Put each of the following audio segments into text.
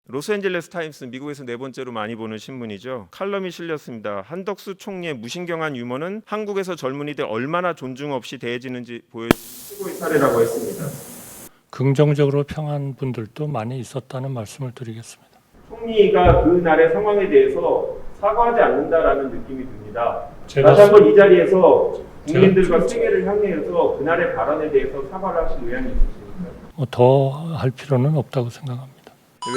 로스앤젤레스 타임스, 미국에서 네 번째로 많이 보는 신문이죠. 칼럼이 실렸습니다. 한덕수 총리의 무신경한 유머는 한국에서 젊은이들 얼마나 존중 없이 대해지는지 보여주는 최고의 사례라고 했습니다. 긍정적으로 평한 분들도 많이 있었다는 말씀을 드리겠습니다. 총리가 그날의 상황에 대해서 사과하지 않는다라는 느낌이 듭니다. 다시 한번 이 자리에서 국민들과 세계를 향해서 그날의 발언에 대해서 사과를 하실 의향이 있으십니까? 더 할 필요는 없다고 생각합니다.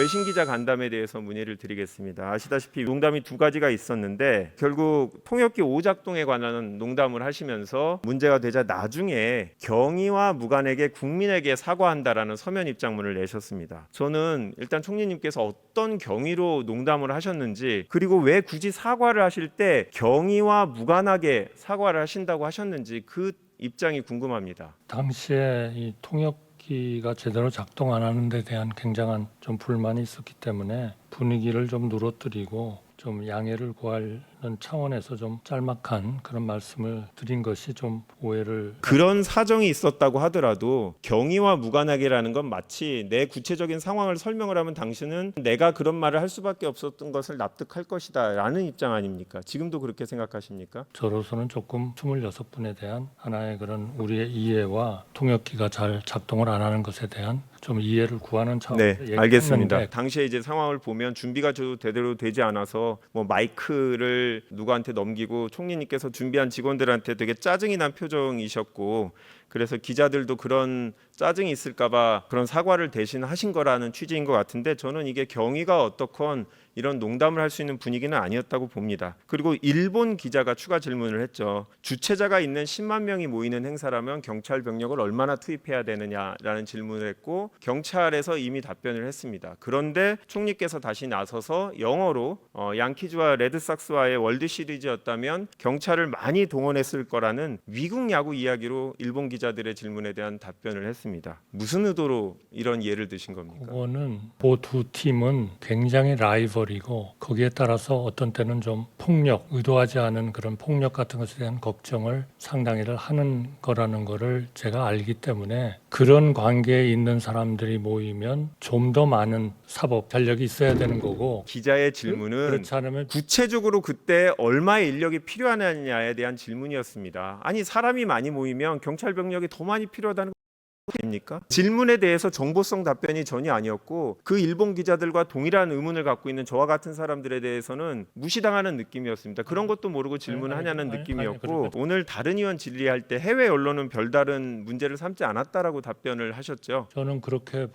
외신 기자 간담에 대해서 문의를 드리겠습니다. 아시다시피 농담이 두 가지가 있었는데 결국 통역기 오작동에 관한 농담을 하시면서 문제가 되자 나중에 경위와 무관에게 국민에게 사과한다라는 서면 입장문을 내셨습니다. 저는 일단 총리님께서 어떤 경위로 농담을 하셨는지, 그리고 왜 굳이 사과를 하실 때 경위와 무관하게 사과를 하신다고 하셨는지 그 입장이 궁금합니다. 당시에 이 통역기가 제대로 작동 안 하는 데 대한 굉장한 좀 불만이 있었기 때문에 분위기를 좀 누그러뜨리고 좀 양해를 구하는 차원에서 좀 짤막한 그런 말씀을 드린 것이 좀 오해를. 그런 사정이 있었다고 하더라도 경위와 무관하게라는 건 마치 내 구체적인 상황을 설명을 하면 당신은 내가 그런 말을 할 수밖에 없었던 것을 납득할 것이다 라는 입장 아닙니까? 지금도 그렇게 생각하십니까? 저로서는 조금 26분에 대한 하나의 그런 우리의 이해와 통역기가 잘 작동을 안 하는 것에 대한 좀 이해를 구하는 차원에서 네, 알겠습니다. 얘기했는데, 당시에 이제 상황을 보면 준비가 제대로 되지 않아서 뭐 마이크를 누구한테 넘기고 총리님께서 준비한 직원들한테 되게 짜증이 난 표정이셨고, 그래서 기자들도 그런 짜증이 있을까봐 그런 사과를 대신 하신 거라는 취지인 것 같은데, 저는 이게 경위가 어떻건 이런 농담을 할 수 있는 분위기는 아니었다고 봅니다. 그리고 일본 기자가 추가 질문을 했죠. 주최자가 있는 10만 명이 모이는 행사라면 경찰 병력을 얼마나 투입해야 되느냐라는 질문을 했고, 경찰에서 이미 답변을 했습니다. 그런데 총리께서 다시 나서서 영어로 양키즈와 레드삭스와의 월드 시리즈였다면 경찰을 많이 동원했을 거라는 미국 야구 이야기로 일본 기자들의 질문에 대한 답변을 했습니다. 무슨 의도로 이런 예를 드신 겁니까? 그거는 그 두 팀은 굉장히 라이벌이고 거기에 따라서 어떤 때는 좀 폭력, 의도하지 않은 그런 폭력 같은 것에 대한 걱정을 상당히를 하는 거라는 거를 제가 알기 때문에 그런 관계에 있는 사람들이 모이면 좀 더 많은 사법 전력이 있어야 되는 거고, 기자의 질문은 그렇지 않으면 구체적으로 그때 얼마의 인력이 필요하느냐에 대한 질문이었습니다. 아니, 사람이 많이 모이면 경찰 병력이 더 많이 필요하다는 됩니까? 질문에 대해서 정보성 답변이 전혀 아니었고, 그 일본 기자들과 동일한 의문을 갖고 있는 저와 같은 사람들에 대해서는 무시당하는 느낌이었습니다. 그런 것도 모르고 질문을 하냐는 느낌이었고, 오늘 다른 의원 질의할 때 해외 언론은 별다른 문제를 삼지 않았다라고 답변을 하셨죠. 저는 그렇게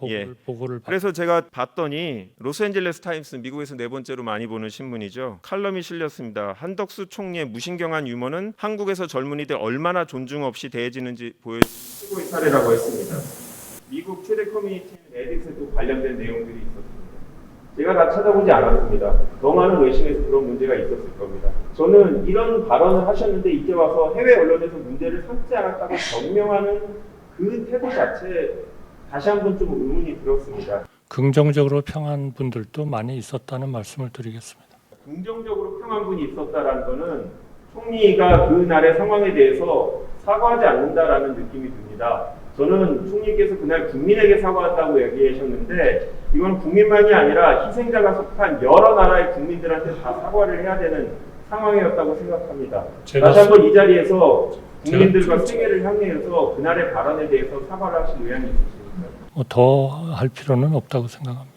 보고를 그래서 제가 봤더니 로스앤젤레스 타임스, 미국에서 네 번째로 많이 보는 신문이죠. 칼럼이 실렸습니다. 한덕수 총리의 무신경한 유머는 한국에서 젊은이들 얼마나 존중 없이 대해지는지 보여주는 최고의 사례라고 했습니다. 미국 최대 커뮤니티 레딧에도 관련된 내용들이 있었습니다. 제가 다 찾아보지 않았습니다. 더 많은 외신에서 그런 문제가 있었을 겁니다. 저는 이런 발언을 하셨는데 이제 와서 해외 언론에서 문제를 삼지 않았다고 변명하는 그 태도 자체에 다시 한번 좀 의문이 들었습니다. 긍정적으로 평한 분들도 많이 있었다는 말씀을 드리겠습니다. 긍정적으로 평한 분이 있었다라는 거는 총리가 그날의 상황에 대해서 사과하지 않는다라는 느낌이 듭니다. 저는 총리께서 그날 국민에게 사과한다고 얘기하셨는데, 이건 국민만이 아니라 희생자가 속한 여러 나라의 국민들한테 다 사과를 해야 되는 상황이었다고 생각합니다. 다시 한번 이 자리에서 국민들과 세계를 향해서 그날의 발언에 대해서 사과를 하실 의향이 있으십니까? 더 할 필요는 없다고 생각합니다.